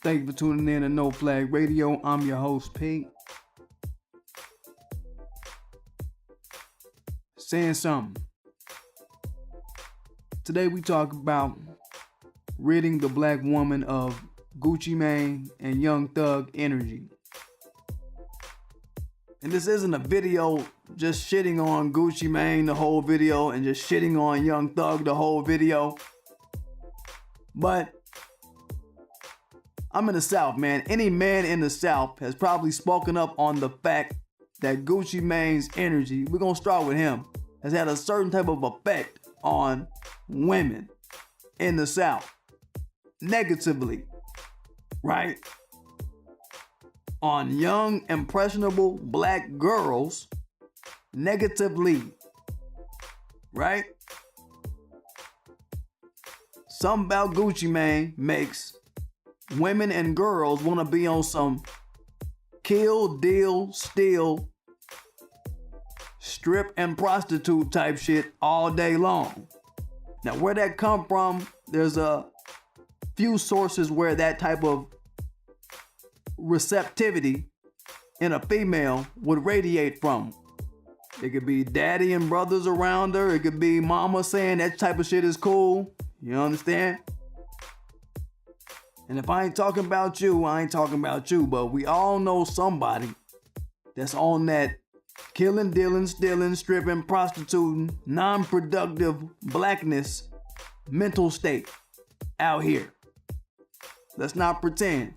Thank you for tuning in to No Flag Radio. I'm your host, Pete. Saying something. Today we talk about ridding the black woman of Gucci Mane and Young Thug energy. And this isn't a video just shitting on Gucci Mane the whole video and just shitting on Young Thug the whole video. But I'm in the South, man. Any man in the South has probably spoken up on the fact that Gucci Mane's energy, we're going to start with him, has had a certain type of effect on women in the South. Negatively, right? On young, impressionable black girls, negatively, right? Something about Gucci Mane makes women and girls want to be on some kill, deal, steal, strip and prostitute type shit all day long. Now, where that come from, there's a few sources where that type of receptivity in a female would radiate from. It could be daddy and brothers around her. It could be mama saying that type of shit is cool. You understand? And if I ain't talking about you, I ain't talking about you. But we all know somebody that's on that killing, dealing, stealing, stripping, prostituting, non-productive blackness mental state out here. Let's not pretend.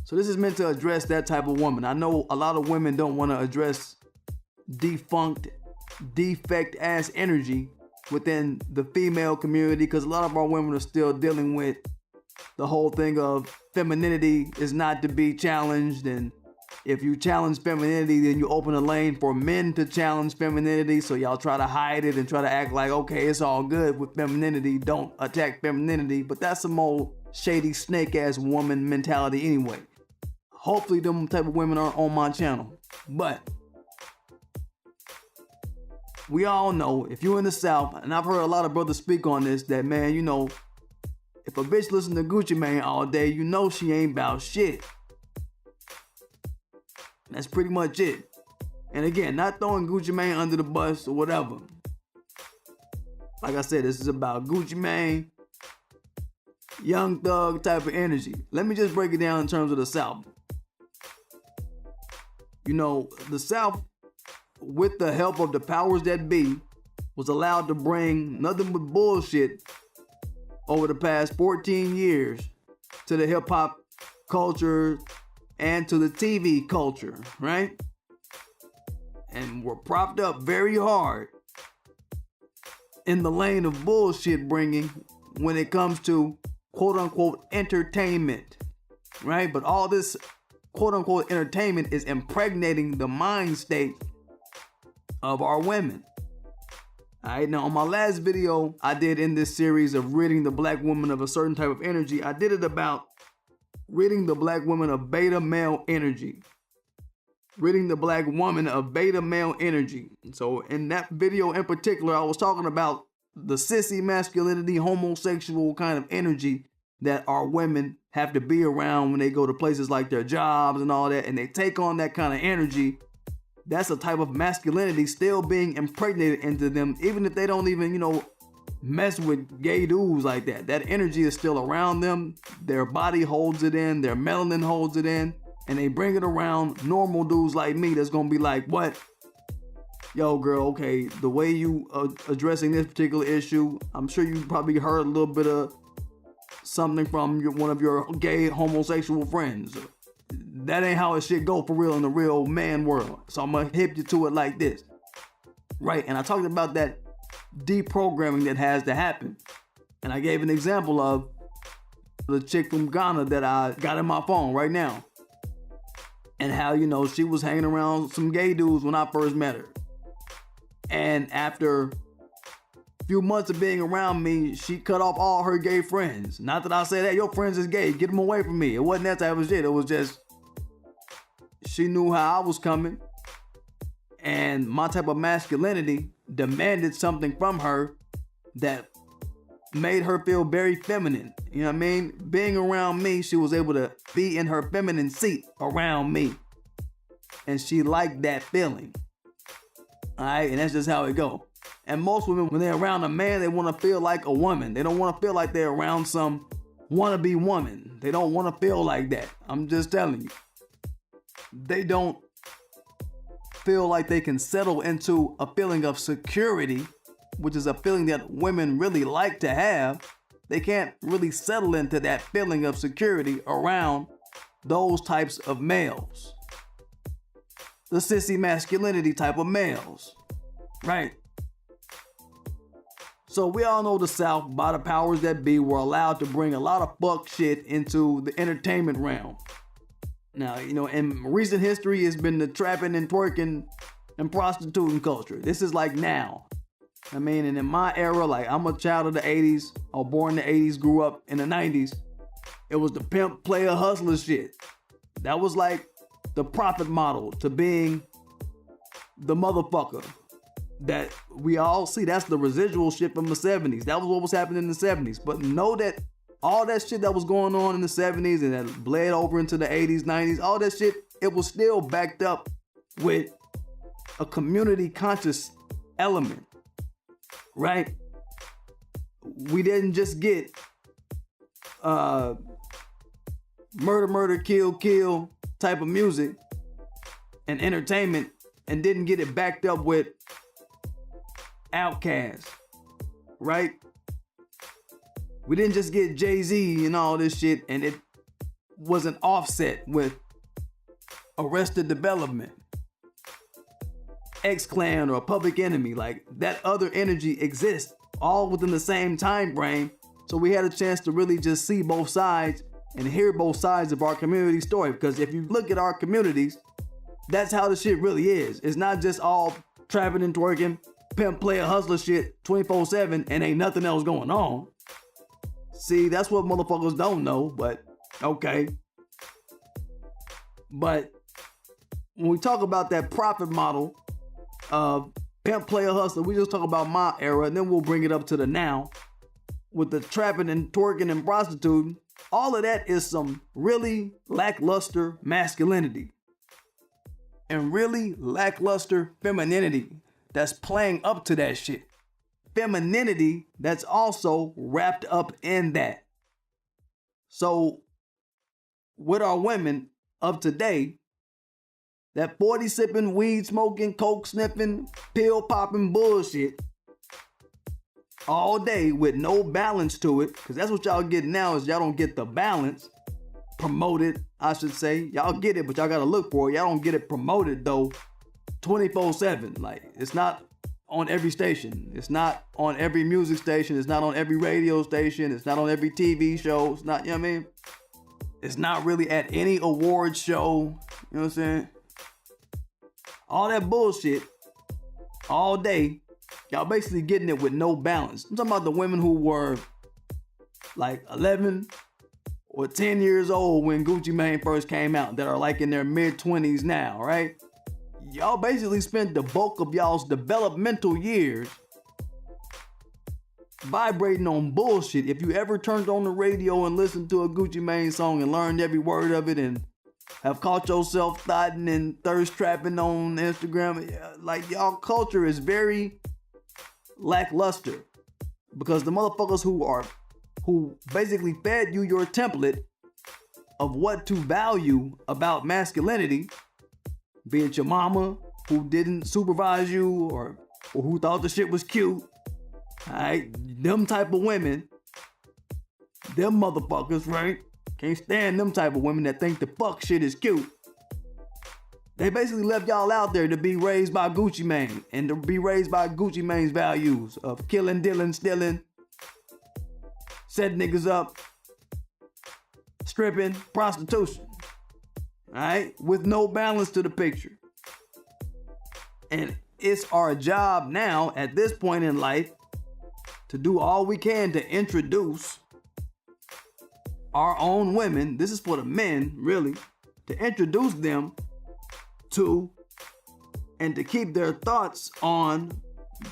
So this is meant to address that type of woman. I know a lot of women don't want to address defunct, defect-ass energy within the female community because a lot of our women are still dealing with the whole thing of femininity is not to be challenged, and if you challenge femininity, then you open a lane for men to challenge femininity, so y'all try to hide it and try to act like, okay, it's all good with femininity, don't attack femininity, but that's some old shady snake-ass woman mentality anyway. Hopefully them type of women aren't on my channel, but we all know, if you're in the South, and I've heard a lot of brothers speak on this, that, man, you know, if a bitch listen to Gucci Mane all day, you know she ain't about shit. That's pretty much it. And again, not throwing Gucci Mane under the bus or whatever. Like I said, this is about Gucci Mane, Young Thug type of energy. Let me just break it down in terms of the South. You know, the South, with the help of the powers that be, was allowed to bring nothing but bullshit over the past 14 years to the hip hop culture and to the TV culture, right? And we're propped up very hard in the lane of bullshit bringing when it comes to quote unquote entertainment, right? But all this quote unquote entertainment is impregnating the mind state of our women. All right, now on my last video I did in this series of ridding the black woman of a certain type of energy, I did it about ridding the black woman of beta male energy. Ridding the black woman of beta male energy. So in that video in particular, I was talking about the sissy masculinity, homosexual kind of energy that our women have to be around when they go to places like their jobs and all that, and they take on that kind of energy. That's a type of masculinity still being impregnated into them, even if they don't even, you know, mess with gay dudes like that. That energy is still around them. Their body holds it in, their melanin holds it in, and they bring it around normal dudes like me that's gonna be like, what? Yo, girl, okay, the way you addressing this particular issue, I'm sure you probably heard a little bit of something from one of your gay homosexual friends. That ain't how it should go for real in the real man world. So I'm gonna hip you to it like this. Right, and I talked about that deprogramming that has to happen. And I gave an example of the chick from Ghana that I got in my phone right now. And how, you know, she was hanging around some gay dudes when I first met her. And after a few months of being around me, she cut off all her gay friends. Not that I said, hey, your friends is gay, get them away from me. It wasn't that type of shit. It was just, she knew how I was coming. And my type of masculinity demanded something from her that made her feel very feminine. You know what I mean? Being around me, she was able to be in her feminine seat around me. And she liked that feeling. All right, and that's just how it go. And most women, when they're around a man, they want to feel like a woman. They don't want to feel like they're around some wannabe woman. They don't want to feel like that. I'm just telling you. They don't feel like they can settle into a feeling of security, which is a feeling that women really like to have. They can't really settle into that feeling of security around those types of males. The sissy masculinity type of males, right? So we all know the South, by the powers that be, were allowed to bring a lot of fuck shit into the entertainment realm. Now, you know, in recent history, it's been the trapping and twerking and prostituting culture. This is like now. I mean, and in my era, like I'm a child of the 80s, I was born in the 80s, grew up in the 90s. It was the pimp, player, hustler shit. That was like the profit model to being the motherfucker that we all see. That's the residual shit from the 70s. That was what was happening in the 70s. But know that all that shit that was going on in the 70s and that bled over into the 80s, 90s, all that shit, it was still backed up with a community conscious element, right? We didn't just get murder, kill type of music and entertainment and didn't get it backed up with Outkast, right? We didn't just get Jay-Z and all this shit and it wasn't offset with Arrested Development, X-Clan, or Public Enemy. Like, that other energy exists all within the same time frame. So we had a chance to really just see both sides and hear both sides of our community story. Because if you look at our communities, that's how the shit really is. It's not just all trapping and twerking, pimp, player, hustler shit 24/7 and ain't nothing else going on. See, that's what motherfuckers don't know, but okay. But when we talk about that profit model of pimp, player, hustler, we just talk about my era and then we'll bring it up to the now with the trapping and twerking and prostituting. All of that is some really lackluster masculinity and really lackluster femininity that's playing up to that shit. Femininity that's also wrapped up in that. So with our women of today, that 40 sipping, weed smoking, coke sniffing, pill popping bullshit all day with no balance to it, because that's what y'all get now is y'all don't get the balance promoted, I should say. Y'all get it, but y'all gotta look for it. Y'all don't get it promoted though 24/7. Like, it's not on every station. It's not on every music station. It's not on every radio station. It's not on every TV show. It's not, you know what I mean? It's not really at any award show. You know what I'm saying? All that bullshit all day, y'all basically getting it with no balance. I'm talking about the women who were like 11 or 10 years old when Gucci Mane first came out that are like in their mid-20s now, right? Y'all basically spent the bulk of y'all's developmental years vibrating on bullshit. If you ever turned on the radio and listened to a Gucci Mane song and learned every word of it and have caught yourself thotting and thirst trapping on Instagram, like, y'all culture is very lackluster because the motherfuckers who basically fed you your template of what to value about masculinity, be it your mama who didn't supervise you or who thought the shit was cute, alright, them type of women, them motherfuckers, right? Can't stand them type of women that think the fuck shit is cute. They basically left y'all out there to be raised by Gucci Mane and to be raised by Gucci Mane's values of killing, dealing, stealing, setting niggas up, stripping, prostitution. Alright? With no balance to the picture. And it's our job now at this point in life to do all we can to introduce our own women, this is for the men really, to introduce them to and to keep their thoughts on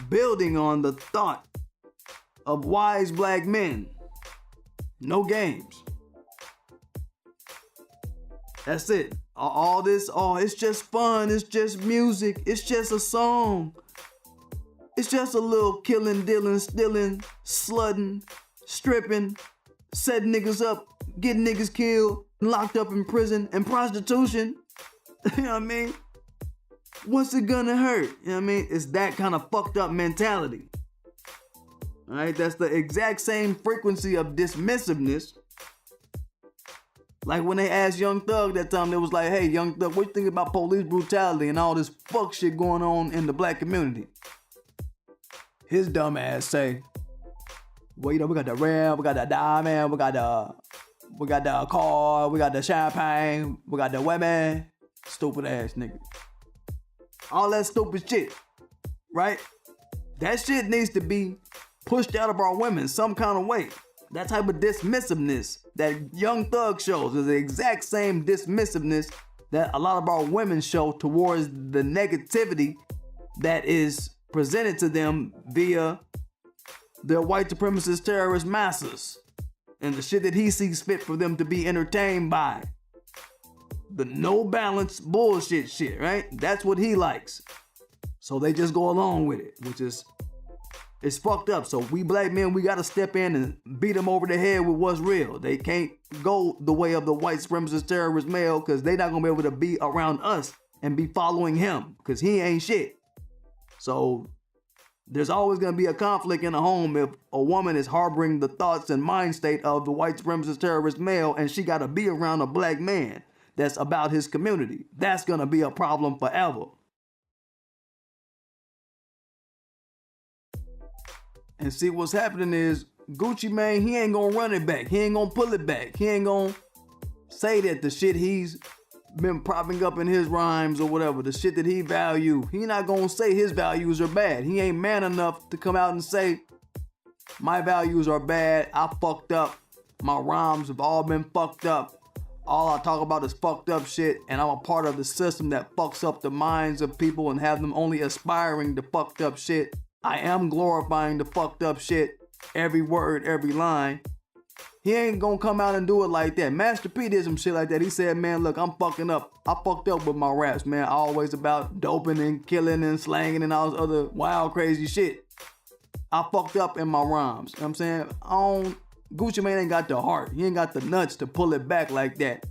building on the thought of wise black men. No games. That's it. All this, it's just fun. It's just music. It's just a song. It's just a little killing, dealing, stealing, slutting, stripping, setting niggas up, getting niggas killed, locked up in prison, and prostitution. You know what I mean? What's it gonna hurt? You know what I mean? It's that kind of fucked up mentality. All right, that's the exact same frequency of dismissiveness. Like when they asked Young Thug that time, they was like, hey, Young Thug, what you think about police brutality and all this fuck shit going on in the black community? His dumb ass say, well, you know, we got the ram, we got the diamond, we got the car, we got the champagne, we got the women. Stupid ass nigga. All that stupid shit, right? That shit needs to be pushed out of our women some kind of way. That type of dismissiveness that Young Thug shows is the exact same dismissiveness that a lot of our women show towards the negativity that is presented to them via their white supremacist terrorist masters and the shit that he sees fit for them to be entertained by. The no balance bullshit shit, right? That's what he likes. So they just go along with it, which is, it's fucked up. So we black men, we gotta step in and beat them over the head with what's real. They can't go the way of the white supremacist terrorist male because they're not gonna be able to be around us and be following him because he ain't shit. So there's always gonna be a conflict in a home if a woman is harboring the thoughts and mind state of the white supremacist terrorist male and she gotta be around a black man that's about his community. That's gonna be a problem forever. And see, what's happening is Gucci Mane, he ain't gonna run it back. He ain't gonna pull it back. He ain't gonna say that the shit he's been propping up in his rhymes or whatever, the shit that he value, he not gonna say his values are bad. He ain't man enough to come out and say, my values are bad, I fucked up, my rhymes have all been fucked up. All I talk about is fucked up shit, and I'm a part of the system that fucks up the minds of people and have them only aspiring to fucked up shit. I am glorifying the fucked up shit, every word, every line. He ain't gonna come out and do it like that. Master P did some shit like that. He said, man, look, I'm fucking up. I fucked up with my raps, man. Always about doping and killing and slanging and all this other wild, crazy shit. I fucked up in my rhymes. You know what I'm saying? Gucci Mane ain't got the heart. He ain't got the nuts to pull it back like that.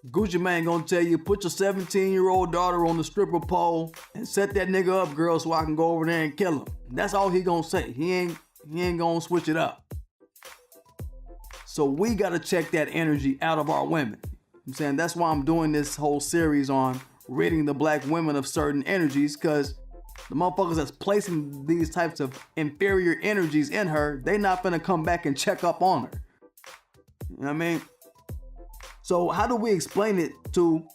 Gucci Mane gonna tell you, put your 17-year-old daughter on the stripper pole and set that nigga up, girl, so I can go over there and kill him. That's all he gonna say. He ain't gonna switch it up. So we gotta check that energy out of our women. I'm saying that's why I'm doing this whole series on ridding the black women of certain energies, because the motherfuckers that's placing these types of inferior energies in her, they not finna come back and check up on her. You know what I mean? So how do we explain it to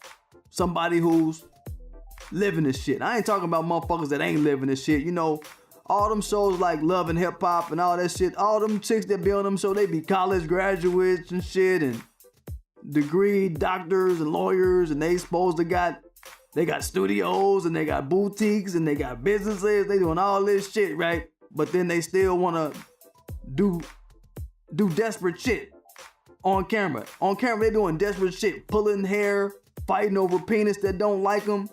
somebody who's living this shit? I ain't talking about motherfuckers that ain't living this shit. You know, all them shows like Love and Hip Hop and all that shit, all them chicks that be on them shows, they be college graduates and shit and degree doctors and lawyers, and they supposed to got studios and they got boutiques and they got businesses. They doing all this shit, right? But then they still want to do desperate shit on camera. On camera, they doing desperate shit, pulling hair, fighting over penis that don't like them.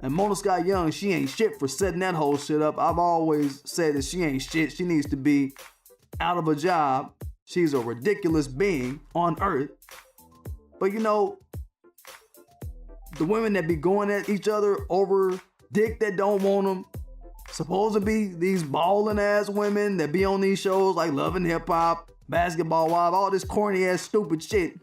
And Mona Scott Young, she ain't shit for setting that whole shit up. I've always said that she ain't shit. She needs to be out of a job. She's a ridiculous being on earth. But you know, the women that be going at each other over dick that don't want them, supposed to be these balling ass women that be on these shows like Love and Hip Hop, Basketball Wives, all this corny ass stupid shit.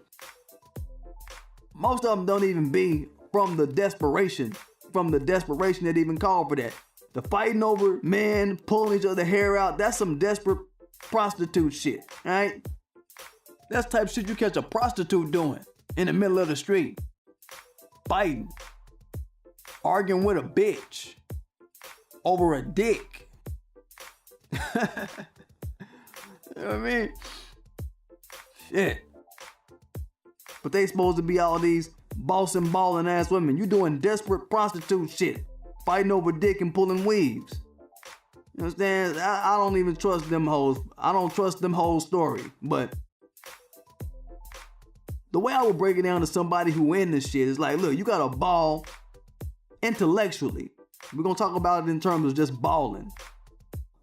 Most of them don't even be from the desperation that even called for that. The fighting over men, pulling each other hair out, that's some desperate prostitute shit, right? That's the type of shit you catch a prostitute doing in the middle of the street. Fighting. Arguing with a bitch over a dick. You know what I mean? Shit. But they supposed to be all these boss and balling ass women. You doing desperate prostitute shit. Fighting over dick and pulling weaves. You know Understand? I don't even trust them hoes. I don't trust them whole story. But the way I would break it down to somebody who in this shit is like, look, you got a ball intellectually. We're gonna talk about it in terms of just balling.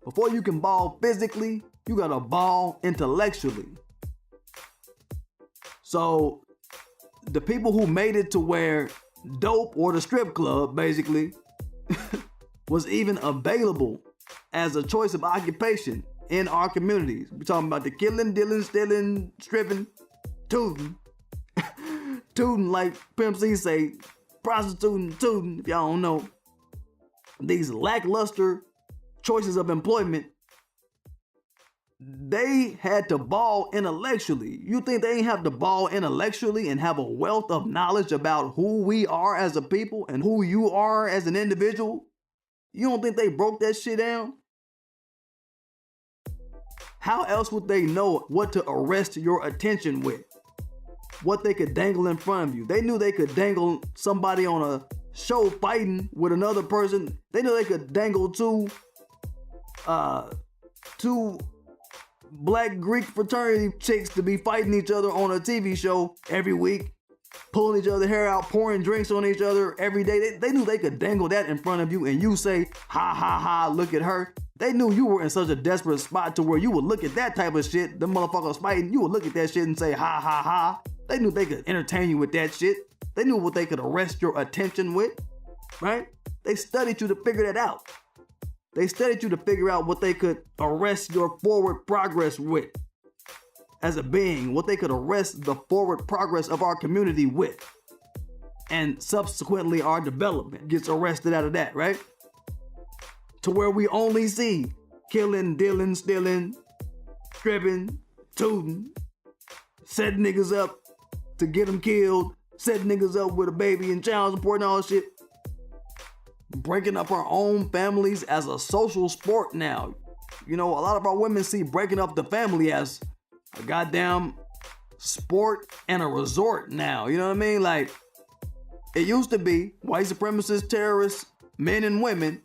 Before you can ball physically, you got a ball intellectually. So the people who made it to where dope or the strip club basically was even available as a choice of occupation in our communities. We're talking about the killing, dealing, stealing, stripping, tooting. Tooting, like Pimp C say, prostituting, tooting, if y'all don't know. These lackluster choices of employment, they had to ball intellectually. You think they ain't have to ball intellectually and have a wealth of knowledge about who we are as a people and who you are as an individual? You don't think they broke that shit down? How else would they know what to arrest your attention with? What they could dangle in front of you? They knew they could dangle somebody on a show fighting with another person. They knew they could dangle two black Greek fraternity chicks to be fighting each other on a TV show every week, pulling each other's hair out, pouring drinks on each other every day. They knew they could dangle that in front of you and you say, ha ha ha, look at her. They knew you were in such a desperate spot to where you would look at that type of shit, the motherfuckers fighting, you would look at that shit and say, ha ha ha. They knew they could entertain you with that shit. They knew what they could arrest your attention with, right? They studied you to figure that out. They studied you to figure out what they could arrest your forward progress with as a being, what they could arrest the forward progress of our community with. And subsequently our development gets arrested out of that, right? To where we only see killing, dealing, stealing, stripping, tooting, set niggas up to get them killed, set niggas up with a baby and child support and all that shit. Breaking up our own families as a social sport now. You know, a lot of our women see breaking up the family as a goddamn sport and a resort now. You know what I mean? Like, it used to be white supremacist terrorists, men and women,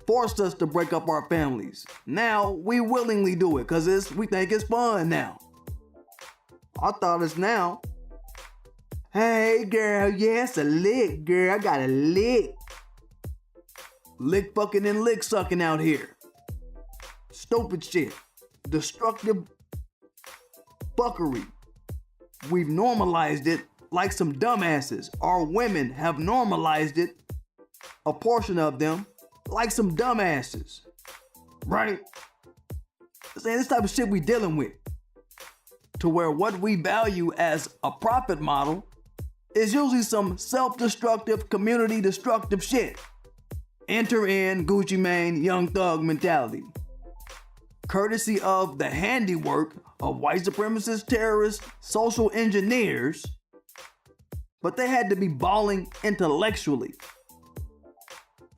forced us to break up our families. Now, we willingly do it because we think it's fun now. I thought it's now. Hey, girl, yes, a lick, girl. I got a lick. Lick fucking and lick sucking out here. Stupid shit. Destructive fuckery. We've normalized it like some dumbasses. Our women have normalized it, a portion of them, like some dumbasses. Right? Saying this type of shit we dealing with. To where what we value as a profit model is usually some self-destructive, community-destructive shit. Enter in Gucci Mane, Young Thug mentality. Courtesy of the handiwork of white supremacist terrorists, social engineers, but they had to be balling intellectually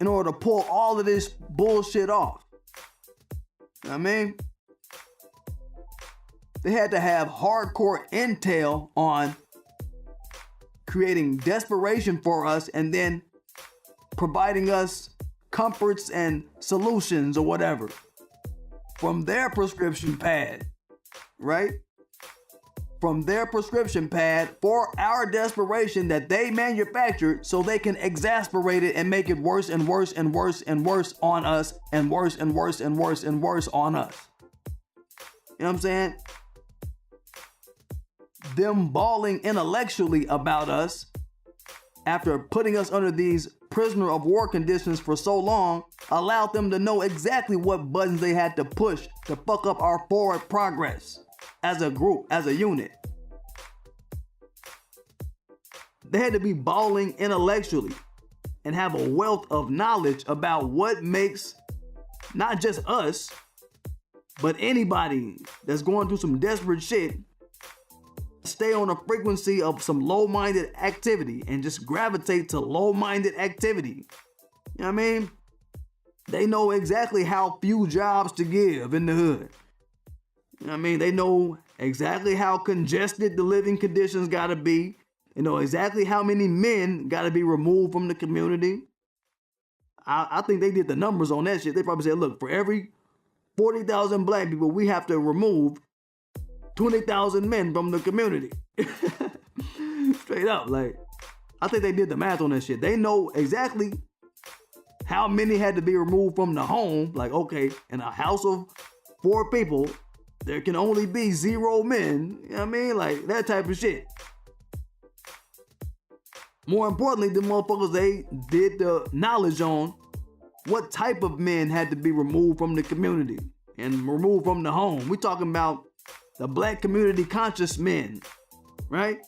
in order to pull all of this bullshit off. You know what I mean? They had to have hardcore intel on creating desperation for us and then providing us comforts and solutions or whatever from their prescription pad, right? From their prescription pad for our desperation that they manufactured so they can exasperate it and make it worse and worse and worse and worse on us and worse and worse and worse and worse on us. You know what I'm saying? Them bawling intellectually about us after putting us under these prisoner of war conditions for so long allowed them to know exactly what buttons they had to push to fuck up our forward progress as a group, as a unit. They had to be bawling intellectually and have a wealth of knowledge about what makes not just us, but anybody that's going through some desperate shit stay on a frequency of some low-minded activity and just gravitate to low-minded activity. You know what I mean? They know exactly how few jobs to give in the hood. You know what I mean? They know exactly how congested the living conditions gotta be. They know exactly how many men gotta be removed from the community. I think they did the numbers on that shit. They probably said, look, for every 40,000 black people, we have to remove 20,000 men from the community. Straight up, like, I think they did the math on that shit. They know exactly how many had to be removed from the home. Like, okay, in a house of 4 people, there can only be 0 men. You know what I mean? Like, that type of shit. More importantly, the motherfuckers, they did the knowledge on what type of men had to be removed from the community and removed from the home. We talking about the black community conscious men, right?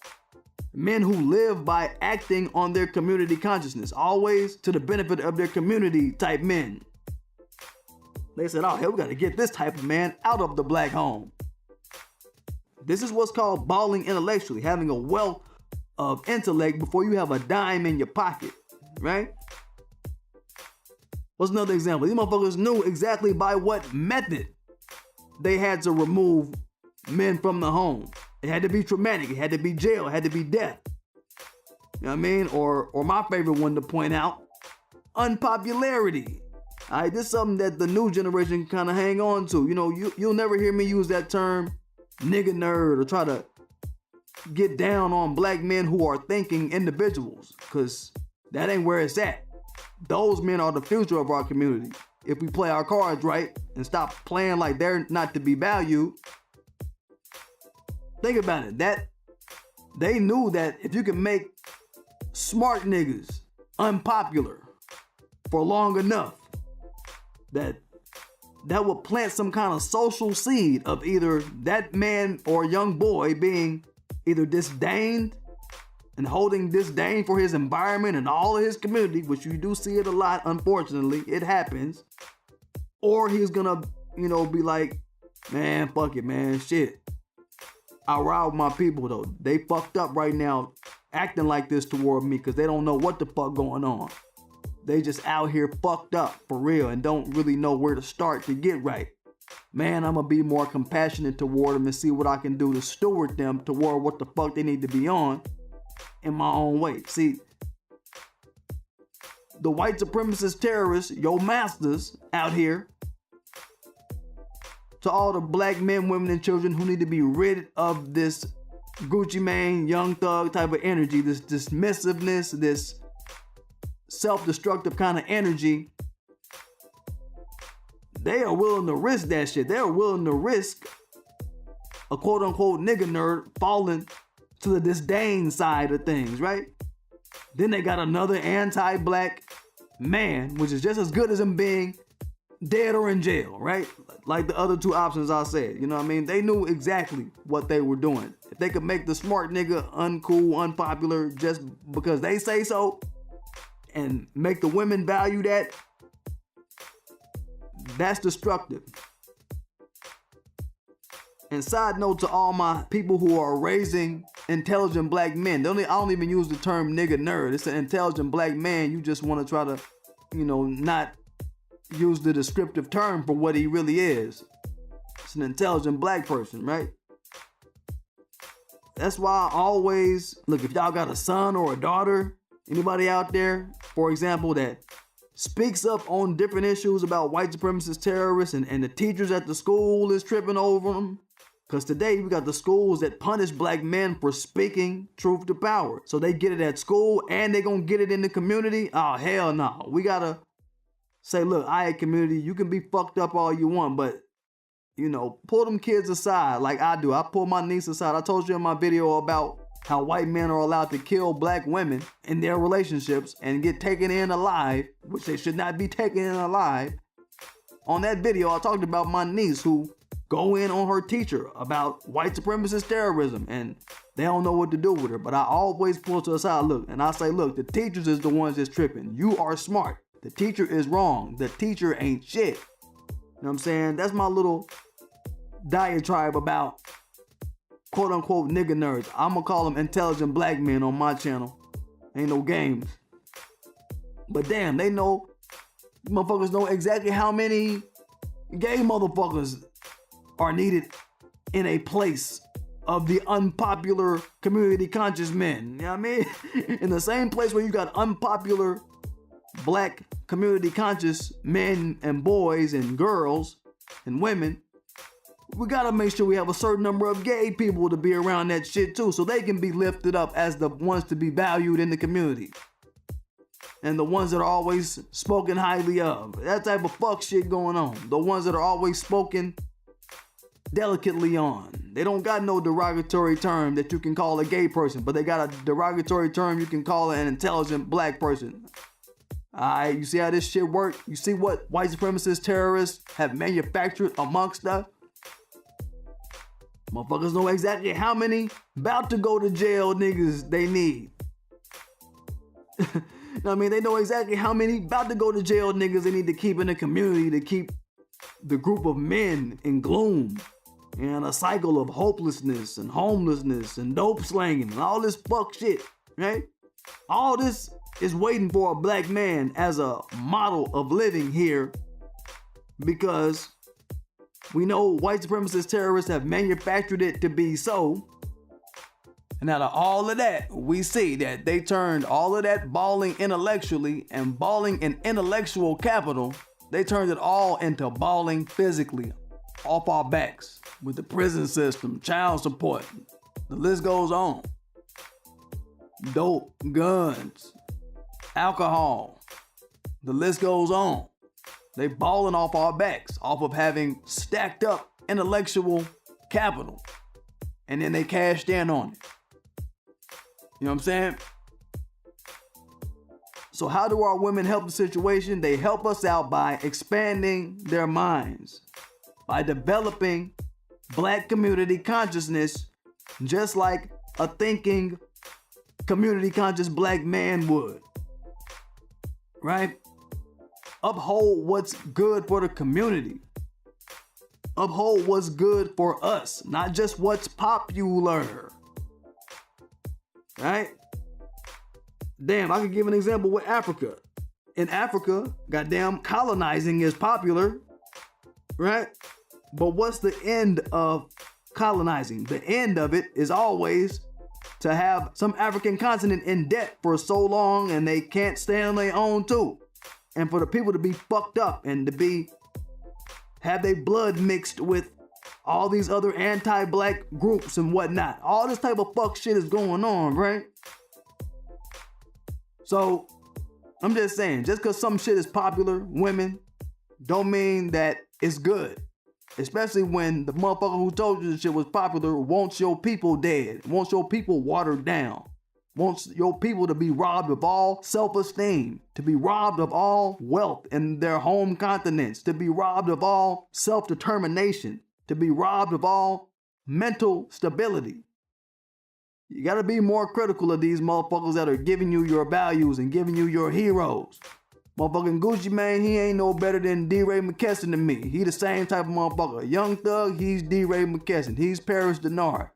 Men who live by acting on their community consciousness, always to the benefit of their community type men. They said, oh, hell, we gotta get this type of man out of the black home. This is what's called balling intellectually, having a wealth of intellect before you have a dime in your pocket, right? What's another example? These motherfuckers knew exactly by what method they had to remove men from the home. It had to be traumatic. It had to be jail. It had to be death. You know what I mean? Or my favorite one to point out, unpopularity. All right, this is something that the new generation kind of hang on to. You know, you'll never hear me use that term nigga nerd or try to get down on black men who are thinking individuals, because that ain't where it's at. Those men are the future of our community. If we play our cards right and stop playing like they're not to be valued. Think about it. That they knew that if you can make smart niggas unpopular for long enough, that would plant some kind of social seed of either that man or young boy being either disdained and holding disdain for his environment and all of his community, which you do see it a lot, unfortunately, it happens, or he's gonna, be like, man, fuck it, man, shit. I ride with my people though. They fucked up right now acting like this toward me because they don't know what the fuck going on. They just out here fucked up for real and don't really know where to start to get right. Man, I'm gonna be more compassionate toward them and see what I can do to steward them toward what the fuck they need to be on in my own way. See, the white supremacist terrorists, your masters out here, to all the black men, women, and children who need to be rid of this Gucci Mane, young thug type of energy, this dismissiveness, this self-destructive kind of energy, they are willing to risk that shit. They are willing to risk a quote-unquote nigga nerd falling to the disdain side of things, right? Then they got another anti-black man, which is just as good as him being dead or in jail, right? Like the other 2 options I said, you know what I mean? They knew exactly what they were doing. If they could make the smart nigga uncool, unpopular just because they say so, and make the women value that, that's destructive. And side note to all my people who are raising intelligent black men, I don't even use the term nigga nerd. It's an intelligent black man. You just want to try to, not use the descriptive term for what he really is. It's an intelligent black person, right? That's why I always, look, if y'all got a son or a daughter, anybody out there, for example, that speaks up on different issues about white supremacist terrorists and the teachers at the school is tripping over them. Because today we got the schools that punish black men for speaking truth to power. So they get it at school and they gonna get it in the community. Oh, hell no. We gotta say, look, community, you can be fucked up all you want, but, pull them kids aside like I do. I pull my niece aside. I told you in my video about how white men are allowed to kill black women in their relationships and get taken in alive, which they should not be taken in alive. On that video, I talked about my niece who go in on her teacher about white supremacist terrorism and they don't know what to do with her. But I always pull to the side, look, and I say, look, the teachers is the ones that's tripping. You are smart. The teacher is wrong. The teacher ain't shit. You know what I'm saying? That's my little diatribe about quote unquote nigga nerds. I'm gonna call them intelligent black men on my channel. Ain't no games. But damn, they know, motherfuckers know exactly how many gay motherfuckers are needed in a place of the unpopular community conscious men. You know what I mean? In the same place where you got unpopular black community conscious men and boys and girls and women, we gotta make sure we have a certain number of gay people to be around that shit too, so they can be lifted up as the ones to be valued in the community. And the ones that are always spoken highly of. That type of fuck shit going on. The ones that are always spoken delicately on. They don't got no derogatory term that you can call a gay person, but they got a derogatory term you can call an intelligent black person. Alright, you see how this shit work? You see what white supremacist terrorists have manufactured amongst us? Motherfuckers know exactly how many about to go to jail niggas they need. I mean, they know exactly how many about to go to jail niggas they need to keep in the community to keep the group of men in gloom and a cycle of hopelessness and homelessness and dope slanging and all this fuck shit, right? All this is waiting for a black man as a model of living here because we know white supremacist terrorists have manufactured it to be so. And out of all of that, we see that they turned all of that balling intellectually and balling in intellectual capital, they turned it all into balling physically off our backs with the prison system, child support, the list goes on. Dope, guns, alcohol, the list goes on. They balling off our backs off of having stacked up intellectual capital, and then they cashed in on it. You know what I'm saying? So how do our women help the situation? They help us out by expanding their minds, by developing black community consciousness, just like a thinking community conscious black man would, right? Uphold what's good for the community. Uphold what's good for us, not just what's popular. Right? Damn, I could give an example with Africa. In Africa, goddamn, colonizing is popular, right? But what's the end of colonizing? The end of it is always to have some African continent in debt for so long and they can't stand on their own too. And for the people to be fucked up and to have their blood mixed with all these other anti-black groups and whatnot. All this type of fuck shit is going on, right? So, I'm just saying, just because some shit is popular, women, don't mean that it's good. Especially when the motherfucker who told you this shit was popular wants your people dead, wants your people watered down, wants your people to be robbed of all self-esteem, to be robbed of all wealth in their home continents, to be robbed of all self-determination, to be robbed of all mental stability. You gotta be more critical of these motherfuckers that are giving you your values and giving you your heroes. Motherfucking Gucci Mane, he ain't no better than D-Ray McKesson to me. He the same type of motherfucker. Young Thug, he's D-Ray McKesson. He's Paris Denard.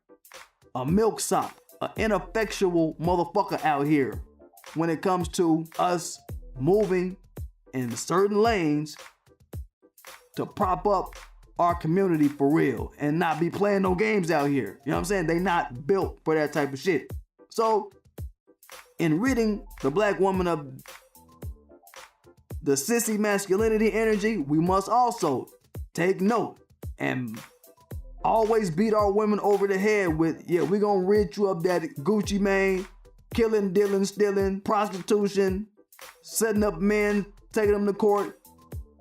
A milksop, an ineffectual motherfucker out here when it comes to us moving in certain lanes to prop up our community for real and not be playing no games out here. You know what I'm saying? They not built for that type of shit. So, in ridding the black woman of the sissy masculinity energy, we must also take note and always beat our women over the head with, yeah, we gonna rid you of that Gucci Mane, killing, dealing, stealing, prostitution, setting up men, taking them to court,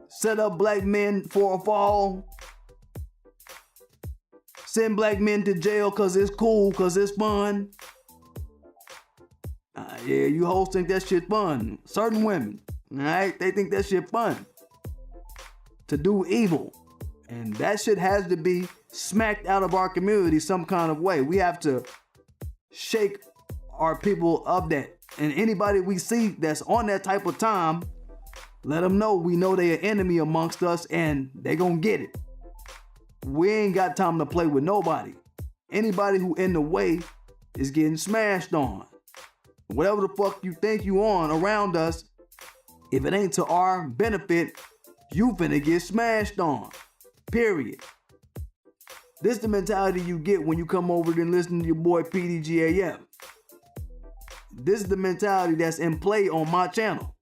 set up black men for a fall, send black men to jail cause it's cool, cause it's fun. Yeah, you hoes think that shit fun. Certain women, alright, they think that shit fun. To do evil. And that shit has to be smacked out of our community some kind of way. We have to shake our people of that. And anybody we see that's on that type of time, let them know we know they an enemy amongst us and they gonna get it. We ain't got time to play with nobody. Anybody who in the way is getting smashed on. Whatever the fuck you think you on around us, if it ain't to our benefit, you finna get smashed on. Period. This the mentality you get when you come over and listen to your boy PDGAF. This is the mentality that's in play on my channel.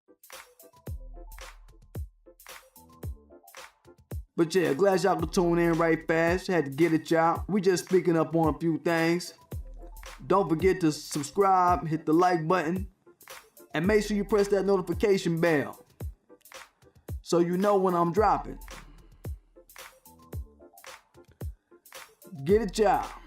But yeah, glad y'all could tune in right fast. Had to get it, y'all. We just speaking up on a few things. Don't forget to subscribe, hit the like button, and make sure you press that notification bell so you know when I'm dropping. Get it, y'all.